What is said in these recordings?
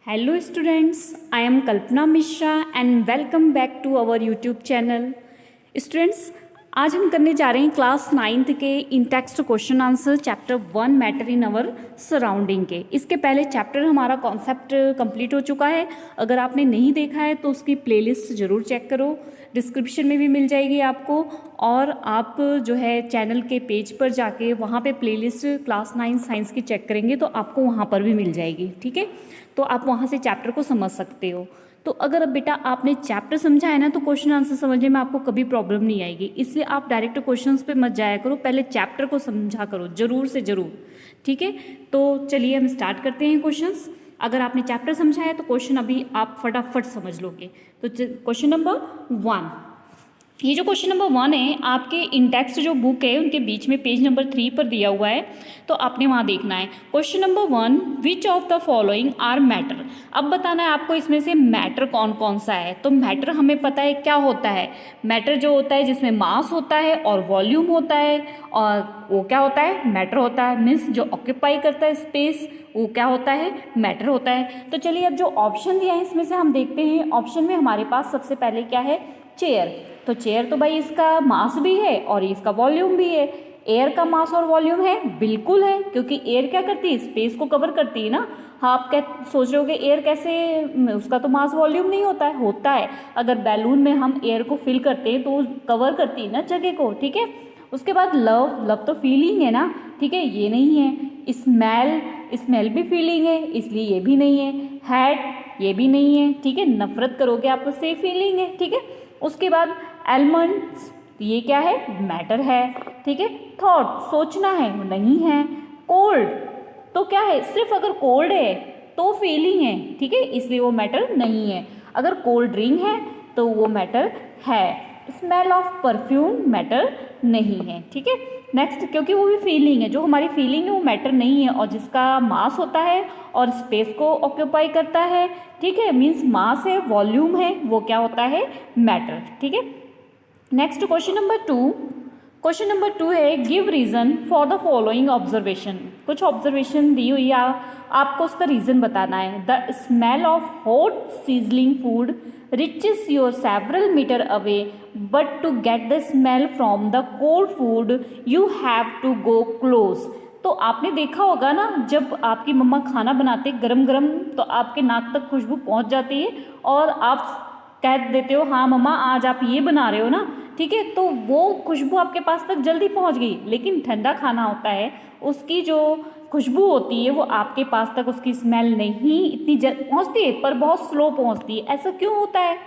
Hello students, I am Kalpana Mishra and welcome back to our YouTube channel. Students, आज हम करने जा रहे हैं क्लास 9th के in text question answer chapter 1 matter in our surrounding के। इसके पहले चैप्टर हमारा कॉन्सेप्ट कंप्लीट हो चुका है। अगर आपने नहीं देखा है तो उसकी प्लेलिस्ट ज़रूर चेक करो, डिस्क्रिप्शन में भी मिल जाएगी आपको। और आप जो है चैनल के पेज पर जाके वहाँ पे प्लेलिस्ट क्लास 9 साइंस की चेक करेंगे तो आपको वहाँ पर भी मिल जाएगी, ठीक है। तो आप वहाँ से चैप्टर को समझ सकते हो। तो अगर अब बेटा आपने चैप्टर समझा है ना तो क्वेश्चन आंसर समझने में आपको कभी प्रॉब्लम नहीं आएगी। इसलिए आप डायरेक्ट क्वेश्चंस पे मत जाया करो, पहले चैप्टर को समझा करो ज़रूर से ज़रूर, ठीक है। तो चलिए हम स्टार्ट करते हैं क्वेश्चंस। अगर आपने चैप्टर समझा है तो क्वेश्चन अभी आप फटाफट समझ लोगे। तो क्वेश्चन नंबर 1, ये जो क्वेश्चन नंबर 1 है आपके इंटेक्स्ट जो बुक है उनके बीच में पेज नंबर 3 पर दिया हुआ है, तो आपने वहाँ देखना है। Question number 1, which of the following are matter. अब बताना है आपको इसमें से मैटर कौन कौन सा है। तो मैटर हमें पता है क्या होता है। मैटर जो होता है जिसमें मास होता है और वॉल्यूम होता है, और वो क्या होता है, मैटर होता है। मीन्स जो ऑक्यूपाई करता है स्पेस वो क्या होता है, मैटर होता है। तो चलिए अब जो ऑप्शन दिया है इसमें से हम देखते हैं। ऑप्शन में हमारे पास सबसे पहले क्या है, चेयर। तो चेयर तो भाई इसका मास भी है और इसका वॉल्यूम भी है। एयर का मास और वॉल्यूम है, बिल्कुल है, क्योंकि एयर क्या करती है, स्पेस को कवर करती है ना। हाँ, आप क्या सोच रहे होगे एयर कैसे, उसका तो मास वॉल्यूम नहीं होता है। होता है, अगर बैलून में हम एयर को फिल करते हैं तो कवर करती है ना जगह को, ठीक है। उसके बाद लव, लव तो फीलिंग है ना, ठीक है, ये नहीं है। स्मेल, स्मेल भी फीलिंग है, इसलिए ये भी नहीं है। हैट, ये भी नहीं है, ठीक है। नफरत करोगे आप उससे, फीलिंग है, ठीक है। उसके बाद एलमंड्स, ये क्या है, मैटर है, ठीक है। थॉट, सोचना है, नहीं है। कोल्ड तो क्या है, सिर्फ अगर कोल्ड है तो फीलिंग है, ठीक है, इसलिए वो मैटर नहीं है। अगर कोल्ड ड्रिंक है तो वो मैटर है। स्मेल ऑफ परफ्यूम मैटर नहीं है, ठीक है। नेक्स्ट, क्योंकि वो भी फीलिंग है, जो हमारी फीलिंग है वो मैटर नहीं है, और जिसका मास होता है और स्पेस को ऑक्यूपाई करता है, ठीक है, मीन्स मास है, वॉल्यूम है, वो क्या होता है, मैटर, ठीक है। Next question number 2, question number 2 है give reason for the following observation. कुछ ऑब्जर्वेशन दी हुई है, आपको उसका रीजन बताना है। The smell of hot sizzling food reaches you several meter away, but to get the smell from the cold food you have to go close। तो आपने देखा होगा ना, जब आपकी मम्मा खाना बनाते गरम गरम तो आपके नाक तक खुशबू पहुंच जाती है और आप कह देते हो हाँ मम्मा आज आप ये बना रहे हो ना, ठीक है, तो वो खुशबू आपके पास तक जल्दी पहुंच गई। लेकिन ठंडा खाना होता है, उसकी जो खुशबू होती है वो आपके पास तक उसकी स्मेल नहीं इतनी जल्दी पहुंचती है, पर बहुत स्लो पहुंचती है। ऐसा क्यों होता है,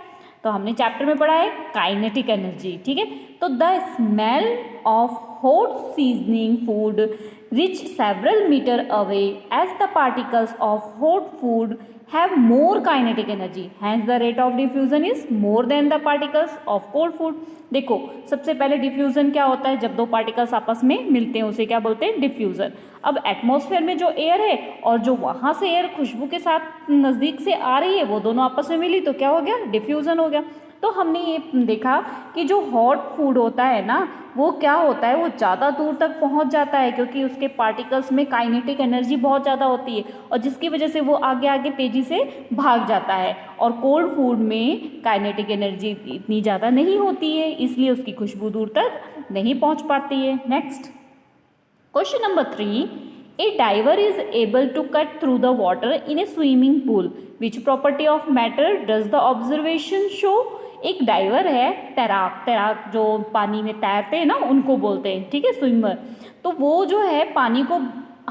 तो हमने चैप्टर में पढ़ा है काइनेटिक एनर्जी, ठीक है। तो the smell of hot seasoning food reach several meter away as the particles of hot food have more kinetic energy, hence the rate of diffusion is more than the particles of cold food। देखो सबसे पहले diffusion क्या होता है, जब दो particles आपस में मिलते हैं उसे क्या बोलते हैं, डिफ्यूजन। अब एटमॉस्फेयर में जो एयर है और जो वहाँ से एयर खुशबू के साथ नज़दीक से आ रही है वो दोनों आपस में मिली तो क्या हो गया, डिफ्यूजन हो गया। तो हमने ये देखा कि जो हॉट फूड होता है ना वो क्या होता है, वो ज़्यादा दूर तक पहुंच जाता है, क्योंकि उसके पार्टिकल्स में काइनेटिक एनर्जी बहुत ज़्यादा होती है और जिसकी वजह से वो आगे आगे तेज़ी से भाग जाता है। और कोल्ड फूड में काइनेटिक एनर्जी इतनी ज़्यादा नहीं होती है, इसलिए उसकी खुशबू दूर तक नहीं पहुँच पाती है। Next question number 3, a diver is able to cut through the water in a swimming pool, which property of matter does the observation show. एक डाइवर है, तैराक, तैराक जो पानी में तैरते हैं ना उनको बोलते हैं, ठीक है, स्विमर। तो वो जो है पानी को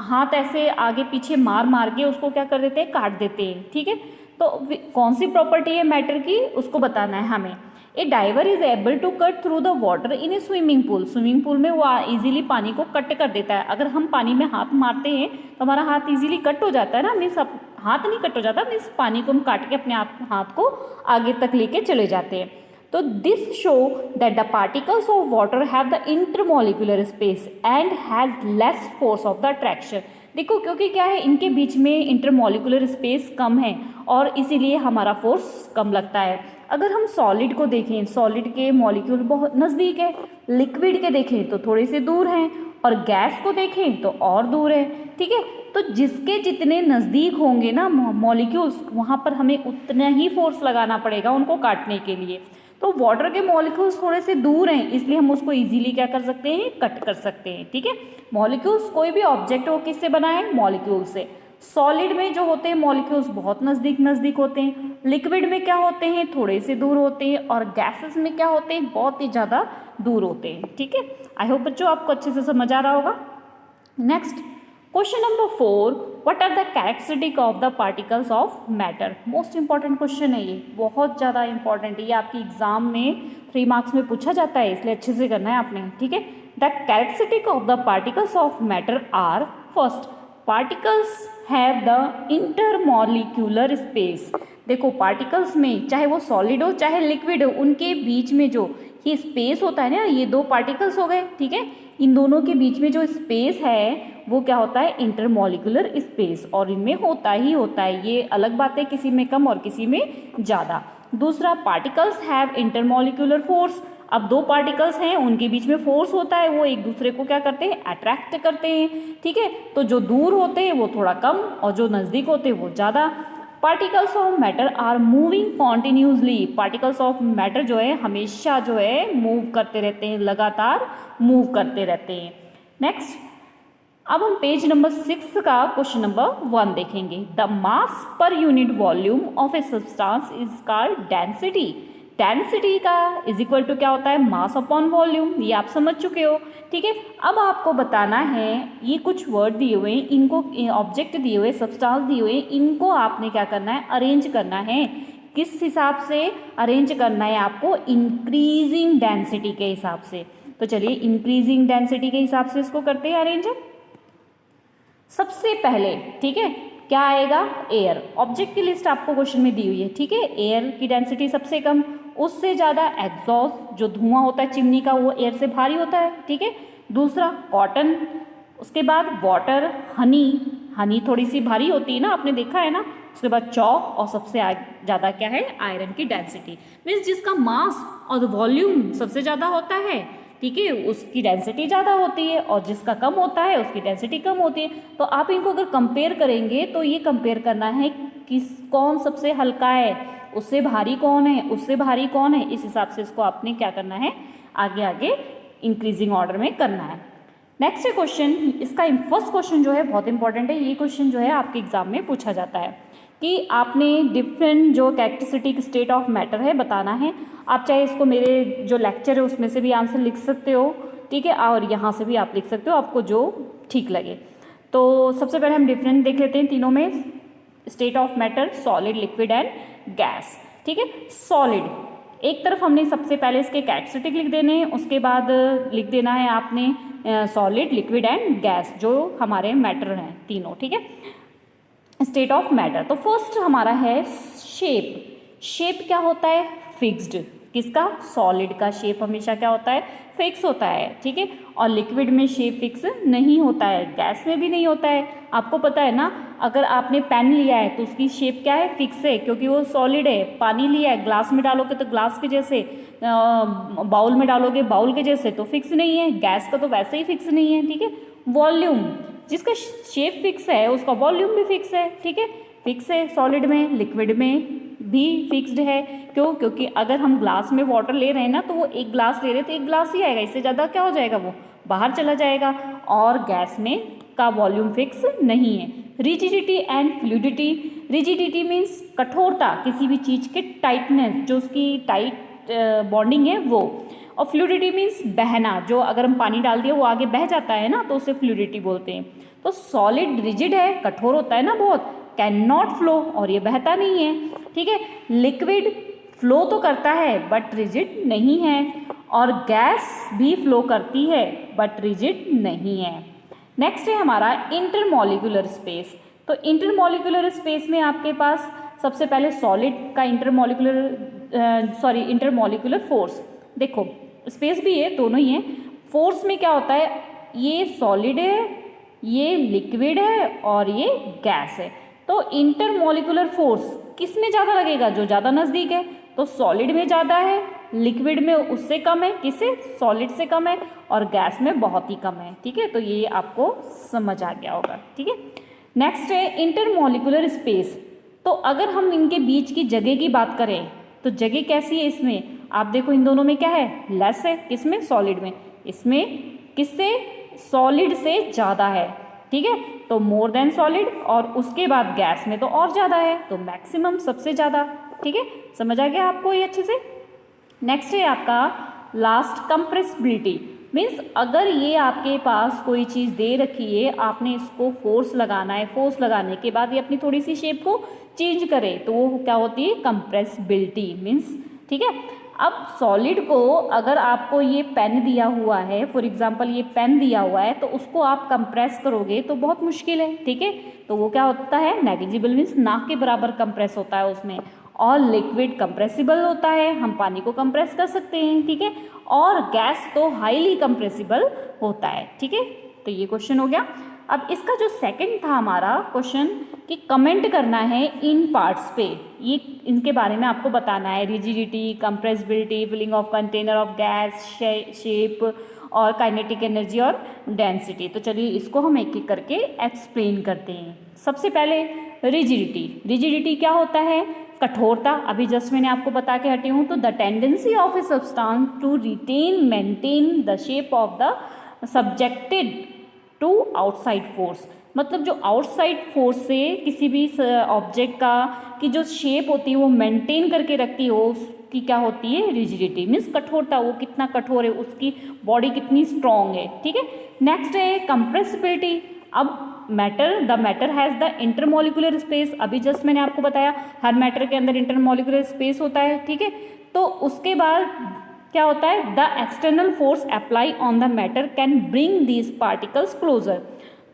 हाथ ऐसे आगे पीछे मार मार के उसको क्या कर देते हैं, काट देते हैं, ठीक है। तो कौन सी प्रॉपर्टी है मैटर की उसको बताना है हमें। A diver is able to cut through the water in a swimming pool, swimming pool में वो इजीली पानी को कट कर देता है। अगर हम पानी में हाथ मारते हैं तो हमारा हाथ इजीली कट हो जाता है ना, मीन्स हाथ नहीं कट हो जाता, मीन्स पानी को हम काट के अपने हाथ को आगे तक लेके चले जाते हैं। तो this show that the particles of water have the intermolecular space and has less force of the attraction. देखो क्योंकि क्या है, इनके बीच में इंटरमॉलिक्यूलर स्पेस कम है और इसीलिए हमारा फोर्स कम लगता है। अगर हम सॉलिड को देखें, सॉलिड के मॉलिक्यूल बहुत नज़दीक है, लिक्विड के देखें तो थोड़े से दूर हैं, और गैस को देखें तो और दूर है, ठीक है। तो जिसके जितने नज़दीक होंगे ना मॉलिक्यूल्स, वहाँ पर हमें उतना ही फोर्स लगाना पड़ेगा उनको काटने के लिए। तो वाटर के मॉलिक्यूल्स थोड़े से दूर हैं, इसलिए हम उसको इजीली क्या कर सकते हैं, कट कर सकते हैं, ठीक है। मॉलिक्यूल्स, कोई भी ऑब्जेक्ट हो किससे बना है, मॉलिक्यूल से। सॉलिड में जो होते हैं मॉलिक्यूल्स बहुत नज़दीक नज़दीक होते हैं, लिक्विड में क्या होते हैं, थोड़े से दूर होते हैं, और गैसेस में क्या होते हैं, बहुत ही ज़्यादा दूर होते हैं, ठीक है। आई होप बच्चों आपको अच्छे से समझ आ रहा होगा। Next question number 4, what are the characteristic of the particles of matter. Most important question है ये, बहुत ज़्यादा इंपॉर्टेंट है, ये आपकी एग्जाम में 3 मार्क्स में पूछा जाता है, इसलिए अच्छे से करना है आपने, ठीक है। The characteristic of the particles of matter are, first, particles have the intermolecular space. देखो पार्टिकल्स में, चाहे वो सॉलिड हो चाहे लिक्विड हो, उनके बीच में जो ये स्पेस होता है ना, ये 2 पार्टिकल्स हो गए, ठीक है। इन दोनों के बीच में जो स्पेस है वो क्या होता है, इंटरमॉलिक्यूलर स्पेस, और इनमें होता ही होता है, ये अलग बात है, किसी में कम और किसी में ज़्यादा। दूसरा, पार्टिकल्स हैव इंटरमॉलिक्यूलर फोर्स। अब 2 पार्टिकल्स हैं, उनके बीच में फोर्स होता है, वो एक दूसरे को क्या करते हैं, अट्रैक्ट करते हैं, ठीक है। तो जो दूर होते हैं वो थोड़ा कम और जो नज़दीक होते हैं वो ज़्यादा। Particles of matter are moving continuously. Particles of matter जो है हमेशा जो है मूव करते रहते हैं, लगातार मूव करते रहते हैं। नेक्स्ट, अब हम पेज नंबर 6 का क्वेश्चन नंबर 1 देखेंगे। The mass per unit volume of a substance is called density. Density का इज इक्वल टू क्या होता है, मास अपॉन वॉल्यूम, ये आप समझ चुके हो, ठीक है। अब आपको बताना है, ये कुछ वर्ड दिए हुए हैं, इनको ऑब्जेक्ट दिए हुए, सब्सटेंस दिए हुए, इनको आपने क्या करना है, अरेंज करना है। किस हिसाब से अरेंज करना है आपको, इंक्रीजिंग डेंसिटी के हिसाब से। तो चलिए इंक्रीजिंग डेंसिटी के हिसाब से इसको करते हैं अरेंज। सबसे पहले, ठीक है, क्या आएगा, एयर। ऑब्जेक्ट की लिस्ट आपको क्वेश्चन में दी हुई है, ठीक है। एयर की डेंसिटी सबसे कम, उससे ज़्यादा एग्जॉस्ट, जो धुआं होता है चिमनी का, वो एयर से भारी होता है, ठीक है। दूसरा कॉटन, उसके बाद वाटर, हनी थोड़ी सी भारी होती है ना, आपने देखा है ना। उसके बाद चॉक, और सबसे ज़्यादा क्या है, आयरन की डेंसिटी। मीन्स जिसका मास और वॉल्यूम सबसे ज़्यादा होता है, ठीक है, उसकी डेंसिटी ज़्यादा होती है, और जिसका कम होता है उसकी डेंसिटी कम होती है। तो आप इनको अगर कंपेयर करेंगे तो ये कंपेयर करना है कौन सबसे हल्का है, उससे भारी कौन है, उससे भारी कौन है, इस हिसाब से इसको आपने क्या करना है, आगे आगे इंक्रीजिंग ऑर्डर में करना है। नेक्स्ट क्वेश्चन, इसका फर्स्ट क्वेश्चन जो है बहुत इंपॉर्टेंट है। ये क्वेश्चन जो है आपके एग्जाम में पूछा जाता है कि आपने डिफरेंट जो कैरेक्टरिस्टिक स्टेट ऑफ मैटर है बताना है। आप चाहे इसको मेरे जो लेक्चर है उसमें से भी आंसर लिख सकते हो, ठीक है, और यहाँ से भी आप लिख सकते हो, आपको जो ठीक लगे। तो सबसे पहले हम डिफरेंट देख लेते हैं तीनों में, state of matter, solid, liquid and gas, ठीक है। सॉलिड, एक तरफ हमने सबसे पहले इसके कैरेक्टरिस्टिक लिख देने हैं, उसके बाद लिख देना है आपने सॉलिड, लिक्विड एंड गैस, जो हमारे मैटर हैं तीनों, ठीक है, स्टेट ऑफ मैटर। तो फर्स्ट हमारा है शेप। शेप क्या होता है, फिक्स्ड। किसका, सॉलिड का शेप हमेशा क्या होता है, फिक्स होता है, ठीक है। और लिक्विड में शेप फिक्स नहीं होता है, गैस में भी नहीं होता है। आपको पता है ना, अगर आपने पेन लिया है तो उसकी शेप क्या है, फिक्स है, क्योंकि वो सॉलिड है। पानी लिया है, ग्लास में डालोगे तो ग्लास के जैसे, बाउल में डालोगे बाउल के जैसे, तो फिक्स नहीं है। गैस का तो वैसे ही फिक्स नहीं है, ठीक है। वॉल्यूम, जिसका शेप फिक्स है उसका वॉल्यूम भी फिक्स है, ठीक है, फिक्स है सॉलिड में, लिक्विड में भी फिक्स्ड है। क्यों, क्योंकि अगर हम ग्लास में वाटर ले रहे हैं ना, तो वो एक ग्लास ले रहे हैं तो एक ग्लास ही आएगा, इससे ज़्यादा क्या हो जाएगा, वो बाहर चला जाएगा। और गैस में का वॉल्यूम फिक्स नहीं है। Rigidity and fluidity, rigidity means कठोरता, किसी भी चीज़ के टाइटनेस, जो उसकी टाइट बॉन्डिंग है वो। और फ्लूइडिटी मीन्स बहना, जो अगर हम पानी डाल दिया वो आगे बह जाता है ना, तो उसे फ्लूइडिटी बोलते हैं। तो सॉलिड रिजिड है, कठोर होता है ना बहुत, कैन नॉट फ्लो, और ये बहता नहीं है, ठीक है। लिक्विड फ्लो तो करता है बट रिजिड नहीं है, और गैस भी फ्लो करती है बट रिजिड नहीं है। नेक्स्ट है हमारा इंटरमॉलिक्यूलर स्पेस। तो इंटरमॉलिक्यूलर स्पेस में आपके पास सबसे पहले सॉलिड का इंटरमॉलिक्यूलर फोर्स। देखो स्पेस भी है, दोनों ही है। फोर्स में क्या होता है, ये सॉलिड है, ये लिक्विड है और ये गैस है। तो इंटरमॉलिक्यूलर फोर्स किस में ज़्यादा लगेगा, जो ज़्यादा नज़दीक है। तो सॉलिड में ज़्यादा है, लिक्विड में उससे कम है, किससे, सॉलिड से कम है, और गैस में बहुत ही कम है। ठीक है, तो ये आपको समझ आ गया होगा। ठीक है, नेक्स्ट है इंटरमॉलिक्यूलर स्पेस। तो अगर हम इनके बीच की जगह की बात करें तो जगह कैसी है इसमें, आप देखो इन दोनों में क्या है, लेस है, किसमें, सॉलिड में, इसमें किससे, सॉलिड से ज़्यादा है। ठीक है, तो मोर देन सॉलिड, और उसके बाद गैस में तो और ज़्यादा है, तो मैक्सिमम सबसे ज़्यादा। ठीक है, समझ आ गया आपको ये अच्छे से। नेक्स्ट है आपका लास्ट कंप्रेसिबिलिटी। मीन्स अगर ये आपके पास कोई चीज़ दे रखी है, आपने इसको फोर्स लगाना है, फोर्स लगाने के बाद ये अपनी थोड़ी सी शेप को चेंज करे तो वो क्या होती है, कंप्रेसिबिलिटी मीन्स। ठीक है, अब सॉलिड को अगर आपको ये पेन दिया हुआ है, फॉर एग्जांपल ये पेन दिया हुआ है, तो उसको आप कंप्रेस करोगे तो बहुत मुश्किल है। ठीक है, तो वो क्या होता है, नेग्लिजिबल मीन्स ना के बराबर कंप्रेस होता है उसमें। और लिक्विड कंप्रेसिबल होता है, हम पानी को कंप्रेस कर सकते हैं। ठीक है, और गैस तो हाईली कंप्रेसिबल होता है। ठीक है, तो ये क्वेश्चन हो गया। अब इसका जो सेकंड था हमारा क्वेश्चन कि कमेंट करना है इन पार्ट्स पे, ये इनके बारे में आपको बताना है, rigidity, compressibility, filling of container of gas, shape और काइनेटिक एनर्जी और डेंसिटी। तो चलिए इसको हम एक एक करके एक्सप्लेन करते हैं। सबसे पहले रिजिडिटी। रिजिडिटी क्या होता है, कठोरता। अभी जस्ट मैंने आपको बता के हटी हूँ। तो the tendency of a substance to retain maintain the shape of the subjected to outside force, मतलब जो आउटसाइड फोर्स से किसी भी ऑब्जेक्ट का की जो शेप होती है वो मेंटेन करके रखती हो, उसकी क्या होती है, रिजिडिटी मीन्स कठोरता, वो कितना कठोर है, उसकी बॉडी कितनी स्ट्रॉन्ग है। ठीक है, नेक्स्ट है कंप्रेसिबिलिटी। अब the matter has the intermolecular space. अभी जस्ट मैंने आपको बताया हर मैटर के अंदर इंटरमॉलिक्यूलर स्पेस होता है। ठीक है, तो उसके बाद क्या होता है, the external force apply on the matter can bring these particles closer.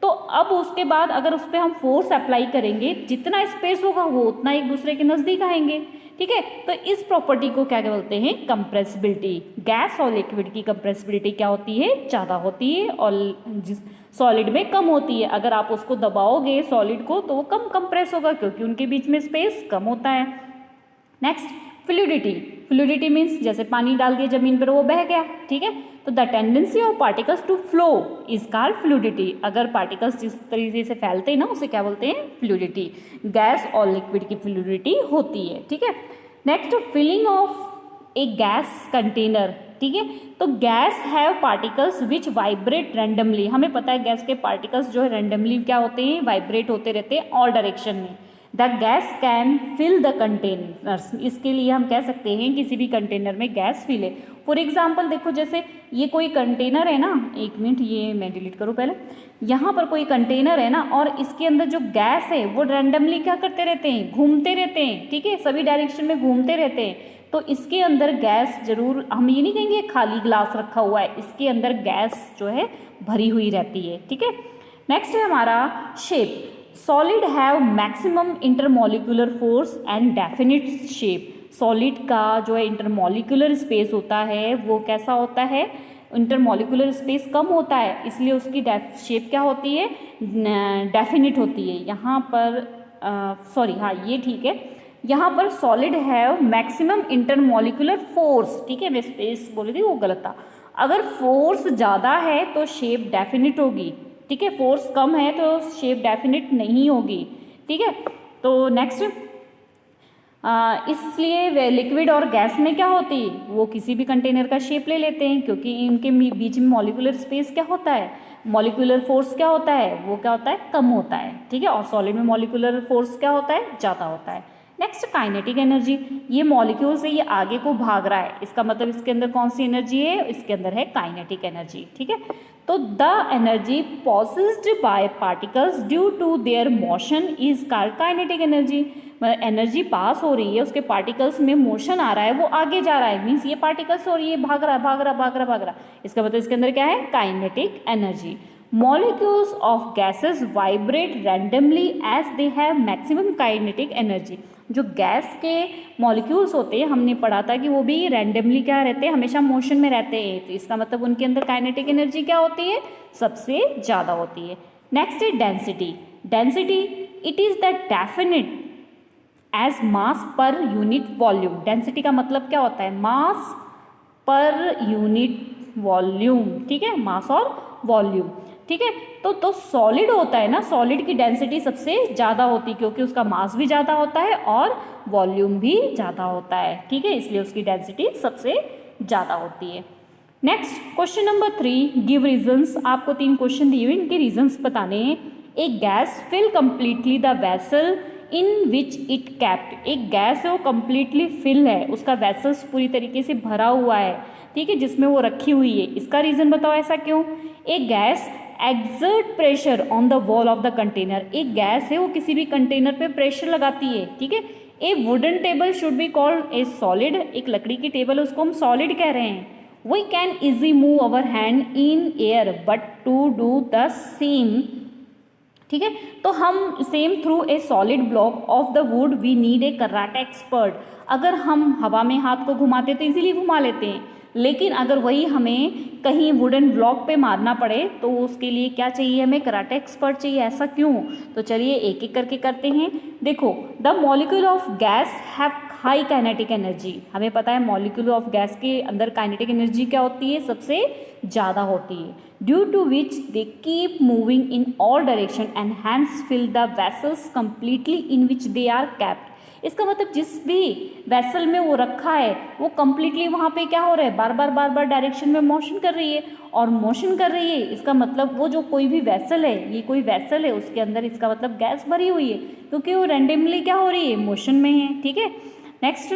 तो अब उसके बाद अगर उस पर हम फोर्स अप्लाई करेंगे, जितना स्पेस होगा वो उतना एक दूसरे के नज़दीक आएंगे। ठीक है, तो इस प्रॉपर्टी को क्या बोलते हैं, कंप्रेसिबिलिटी। गैस और लिक्विड की कंप्रेसिबिलिटी क्या होती है, ज़्यादा होती है, और सॉलिड में कम होती है। अगर आप उसको दबाओगे सॉलिड को तो वो कम कंप्रेस होगा, क्योंकि उनके बीच में स्पेस कम होता है। Next fluidity. फ्लूइडिटी मीन्स जैसे पानी डाल दिया जमीन पर वो बह गया। ठीक है, तो the tendency of particles to flow is called fluidity. अगर पार्टिकल्स जिस तरीके से फैलते हैं ना उसे क्या बोलते हैं, फ्लूइडिटी। गैस और लिक्विड की फ्लूइडिटी होती है। ठीक है, next filling of a gas container. ठीक है, तो gas have particles which vibrate randomly. हमें पता है गैस के पार्टिकल्स जो है रैंडमली क्या होते हैं, वाइब्रेट होते रहते हैं ऑल डायरेक्शन में। The gas can fill the containers. इसके लिए हम कह सकते हैं किसी भी कंटेनर में गैस फिल है। फॉर एग्जाम्पल देखो, जैसे ये कोई कंटेनर है ना, एक मिनट ये मैं डिलीट करूँ पहले। यहाँ पर कोई कंटेनर है ना, और इसके अंदर जो गैस है वो रैंडमली क्या करते रहते हैं, घूमते रहते हैं। ठीक है, सभी डायरेक्शन में घूमते रहते हैं। तो इसके अंदर गैस जरूर, हम ये नहीं कहेंगे खाली ग्लास रखा हुआ है, इसके अंदर गैस जो है भरी हुई रहती है। ठीक है, नेक्स्ट है हमारा shape. Solid have maximum intermolecular force and definite shape. Solid का जो है इंटरमॉलिक्यूलर स्पेस होता है वो कैसा होता है, इंटरमॉलिक्यूलर स्पेस कम होता है, इसलिए उसकी शेप क्या होती है, डेफिनिट होती है। यहाँ पर सॉरी हाँ ये ठीक है, यहाँ पर solid have maximum intermolecular force. ठीक है, मैं स्पेस बोल रही थी वो गलत था। अगर फोर्स ज़्यादा है तो शेप डेफिनिट होगी। ठीक है, फोर्स कम है तो शेप डेफिनिट नहीं होगी। ठीक है, तो नेक्स्ट इसलिए लिक्विड और गैस में क्या होती है, वो किसी भी कंटेनर का शेप ले लेते हैं, क्योंकि इनके बीच में मॉलिक्यूलर स्पेस क्या होता है, मॉलिक्यूलर फोर्स क्या होता है, वो क्या होता है, कम होता है। ठीक है, और सॉलिड में मॉलिक्यूलर फोर्स क्या होता है, ज़्यादा होता है। Next kinetic energy. ये मॉलिक्यूल से ये आगे को भाग रहा है, इसका मतलब इसके अंदर कौन सी एनर्जी है, इसके अंदर है काइनेटिक एनर्जी। ठीक है, तो the energy possessed by particles due to their motion is called kinetic energy. Energy pass हो रही है, उसके पार्टिकल्स में मोशन आ रहा है, वो आगे जा रहा है, मीन्स ये पार्टिकल्स और ये भाग रहा भाग रहा भाग रहा भाग रहा, इसका मतलब इसके अंदर क्या है, kinetic energy. Molecules of gases vibrate randomly as they have maximum kinetic energy। जो गैस के मॉलिक्यूल्स होते हैं, हमने पढ़ा था कि वो भी रैंडमली क्या रहते हैं, हमेशा मोशन में रहते हैं, तो इसका मतलब उनके अंदर काइनेटिक एनर्जी क्या होती है, सबसे ज़्यादा होती है। नेक्स्ट है density. Density it is the definite as mass per unit volume. Density का मतलब क्या होता है, मास पर यूनिट वॉल्यूम, ठीक है, मास और वॉल्यूम, ठीक है। तो सॉलिड होता है ना, सॉलिड की डेंसिटी सबसे ज़्यादा होती है क्योंकि उसका मास भी ज़्यादा होता है और वॉल्यूम भी ज़्यादा होता है, ठीक है, इसलिए उसकी डेंसिटी सबसे ज़्यादा होती है। Next question number 3, give reasons. आपको 3 क्वेश्चन दिए हुए, इनके रीजंस बताने हैं। एक gas fill completely the vessel in which it kept. एक गैस है वो कंप्लीटली फिल है, उसका वेसल्स पूरी तरीके से भरा हुआ है, ठीक है, जिसमें वो रखी हुई है। इसका रीज़न बताओ ऐसा क्यों। एक gas exert pressure on the wall of the container. एक गैस है वो किसी भी कंटेनर पे प्रेशर लगाती है, ठीक है। ए wooden table should be called a solid. एक लकड़ी की टेबल है उसको हम सॉलिड कह रहे हैं। We can easy move our hand in air but to do the same, ठीक है। तो हम same through a solid block of the wood we need a karate expert. अगर हम हवा में हाथ को घुमाते तो इजीली घुमा लेते हैं, लेकिन अगर वही हमें कहीं वुडन ब्लॉक पे मारना पड़े तो उसके लिए क्या चाहिए, हमें कराटे एक्सपर्ट चाहिए। ऐसा क्यों, तो चलिए एक एक करके करते हैं। देखो, the molecule of guys have high kinetic energy. हमें पता है मॉलिक्यूल ऑफ गैस के अंदर काइनेटिक एनर्जी क्या होती है, सबसे ज़्यादा होती है। Due to which they keep moving in all direction and hence fill the vessels completely in which they are kept. इसका मतलब जिस भी वेसल में वो रखा है वो कंप्लीटली वहाँ पे क्या हो रहा है, बार बार डायरेक्शन में मोशन कर रही है। और मोशन कर रही है इसका मतलब वो जो कोई भी वेसल है, ये कोई वेसल है, उसके अंदर इसका मतलब गैस भरी हुई है क्योंकि वो रैंडमली क्या हो रही है, मोशन में है, ठीक है। नेक्स्ट,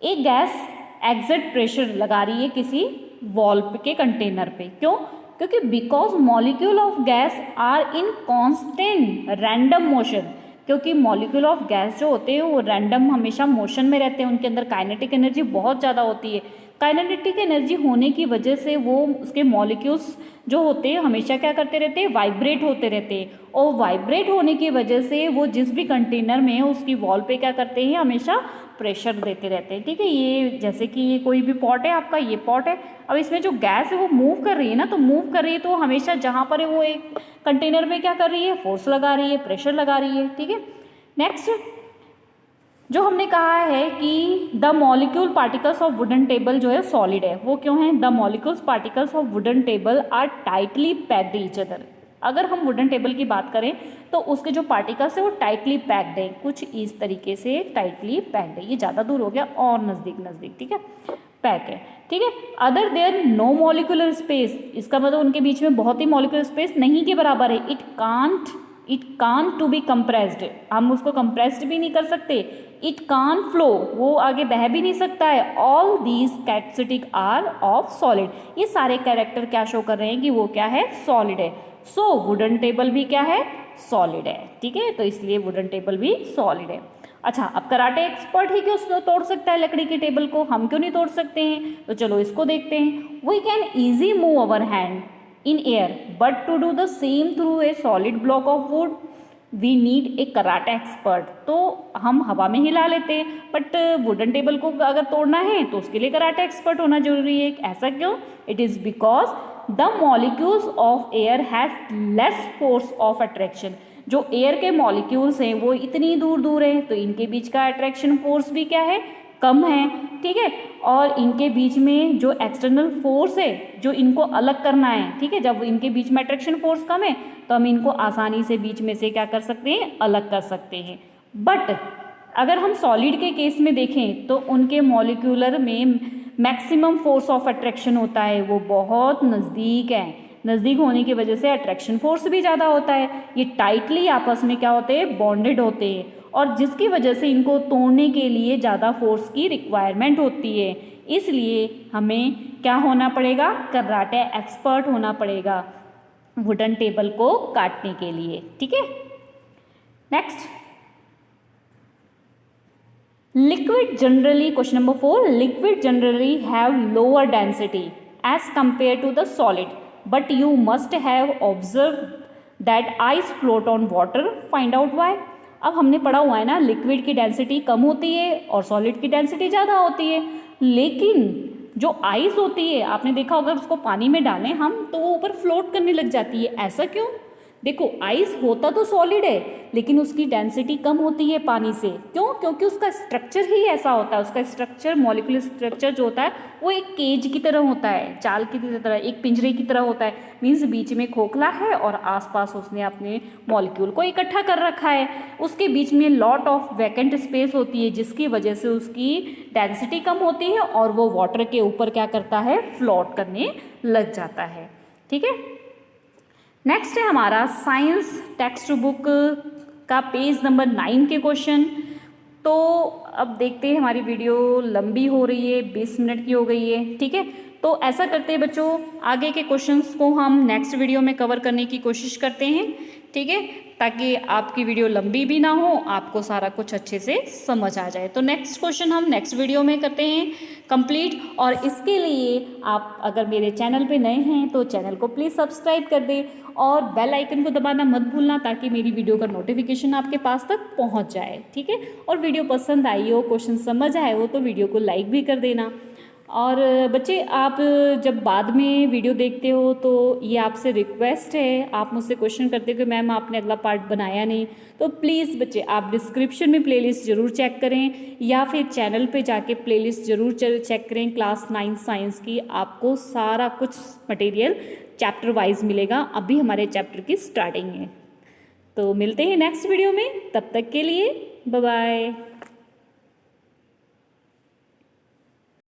एक गैस एग्जर्ट प्रेशर लगा रही है किसी वॉल के कंटेनर पे। क्यों, क्योंकि because molecule of gas are in constant random motion. क्योंकि मॉलिक्यूल ऑफ गैस जो होते हैं वो रैंडम हमेशा मोशन में रहते हैं, उनके अंदर काइनेटिक एनर्जी बहुत ज़्यादा होती है। काइनेटिक एनर्जी होने की वजह से वो उसके मॉलिक्यूल्स जो होते हैं हमेशा क्या करते रहते हैं, वाइब्रेट होते रहते हैं। और वाइब्रेट होने की वजह से वो जिस भी कंटेनर में है उसकी वॉल पे क्या करते हैं, हमेशा प्रेशर देते रहते हैं, ठीक है। ये जैसे कि ये कोई भी पॉट है आपका, ये पॉट है, अब इसमें जो गैस है वो मूव कर रही है ना, तो मूव कर रही है तो हमेशा जहाँ पर है वो एक कंटेनर में क्या कर रही है, फोर्स लगा रही है, प्रेशर लगा रही है, ठीक है। नेक्स्ट, जो हमने कहा है कि the molecule particles of wooden table जो है सॉलिड है, वो क्यों है, the molecules particles of wooden table are tightly packed each other. अगर हम वुडन टेबल की बात करें तो उसके जो पार्टिकल्स है वो टाइटली पैक्ड है, कुछ इस तरीके से टाइटली पैक्ड है। ये ज़्यादा दूर हो गया और नज़दीक, ठीक है, पैक है, ठीक है। Other there no molecular space, इसका मतलब उनके बीच में बहुत ही मॉलिक्यूलर स्पेस नहीं के बराबर है। It can't to be compressed, हम उसको कंप्रेस्ड भी नहीं कर सकते। इट कांट फ्लो, वो आगे बह भी नहीं सकता है। All these characteristic are of solid, ये सारे कैरेक्टर क्या शो कर रहे हैं कि वो क्या है, सॉलिड है। सो वुडन टेबल भी क्या है, सॉलिड है, ठीक है, तो इसलिए वुडन टेबल भी सॉलिड है। अच्छा, अब कराटे एक्सपर्ट ही क्यों तोड़ सकता है लकड़ी की टेबल को, हम क्यों नहीं तोड़ सकते हैं, तो चलो इसको देखते हैं। We can easy move our hand in air but to do the same through a solid block of wood we need a karate expert. तो हम हवा में हिला लेते हैं, बट वुडन टेबल को अगर तोड़ना है तो उसके लिए कराटे एक्सपर्ट होना जरूरी है। ऐसा क्यों, it is because the molecules of air has less force of attraction. जो एयर के मॉलिक्यूल्स हैं वो इतनी दूर दूर हैं तो इनके बीच का अट्रैक्शन फोर्स भी क्या है, कम है, ठीक है। और इनके बीच में जो एक्सटर्नल फोर्स है जो इनको अलग करना है, ठीक है, जब इनके बीच में अट्रैक्शन फोर्स कम है तो हम इनको आसानी से बीच में से क्या कर सकते हैं, अलग कर सकते हैं। बट अगर हम सॉलिड के केस में देखें तो उनके मॉलिक्यूलर में मैक्सिमम फोर्स ऑफ अट्रैक्शन होता है, वो बहुत नज़दीक है। नज़दीक होने की वजह से अट्रैक्शन फोर्स भी ज़्यादा होता है। ये टाइटली आपस में क्या होते हैं, बॉन्डेड होते हैं, और जिसकी वजह से इनको तोड़ने के लिए ज़्यादा फोर्स की रिक्वायरमेंट होती है। इसलिए हमें क्या होना पड़ेगा, कराटे एक्सपर्ट होना पड़ेगा वुडन टेबल को काटने के लिए, ठीक है। Next, liquid generally, question number 4, liquid generally have lower density as compare to the solid but you must have observe that ice float on water, find out why. अब हमने पढ़ा हुआ है ना, लिक्विड की डेंसिटी कम होती है और सॉलिड की डेंसिटी ज़्यादा होती है, लेकिन जो आइस होती है आपने देखा होगा उसको पानी में डालें हम तो वो ऊपर फ्लोट करने लग जाती है। ऐसा क्यों, देखो आइस होता तो सॉलिड है लेकिन उसकी डेंसिटी कम होती है पानी से। क्यों? क्योंकि उसका स्ट्रक्चर ही ऐसा होता है, उसका स्ट्रक्चर मॉलिक्यूलर स्ट्रक्चर जो होता है वो एक केज की तरह होता है, जाल की तरह, एक पिंजरे की तरह होता है। मीन्स बीच में खोखला है और आसपास उसने अपने मॉलिक्यूल को इकट्ठा कर रखा है। उसके बीच में लॉट ऑफ वैकेंट स्पेस होती है जिसकी वजह से उसकी डेंसिटी कम होती है और वो वाटर के ऊपर क्या करता है, फ्लोट करने लग जाता है। ठीक है, नेक्स्ट है हमारा साइंस टेक्स्ट बुक का पेज नंबर 9 के क्वेश्चन। तो अब देखते हैं, हमारी वीडियो लंबी हो रही है, 20 मिनट की हो गई है। ठीक है, तो ऐसा करते हैं बच्चों, आगे के क्वेश्चंस को हम नेक्स्ट वीडियो में कवर करने की कोशिश करते हैं। ठीक है, ताकि आपकी वीडियो लंबी भी ना हो, आपको सारा कुछ अच्छे से समझ आ जाए। तो नेक्स्ट क्वेश्चन हम नेक्स्ट वीडियो में करते हैं कंप्लीट। और इसके लिए आप अगर मेरे चैनल पे नए हैं तो चैनल को प्लीज़ सब्सक्राइब कर दें और बेल आइकन को दबाना मत भूलना ताकि मेरी वीडियो का नोटिफिकेशन आपके पास तक पहुंच जाए। ठीक है, और वीडियो पसंद आई हो, क्वेश्चन समझ आए हो तो वीडियो को लाइक भी कर देना। और बच्चे आप जब बाद में वीडियो देखते हो तो ये आपसे रिक्वेस्ट है, आप मुझसे क्वेश्चन करते हो कि मैम आपने अगला पार्ट बनाया नहीं, तो प्लीज़ बच्चे आप डिस्क्रिप्शन में प्लेलिस्ट ज़रूर चेक करें या फिर चैनल पे जाके प्लेलिस्ट ज़रूर चेक करें। क्लास 9 साइंस की आपको सारा कुछ मटेरियल चैप्टर वाइज मिलेगा, अभी हमारे चैप्टर की स्टार्टिंग है। तो मिलते हैं नेक्स्ट वीडियो में, तब तक के लिए बाय बाय।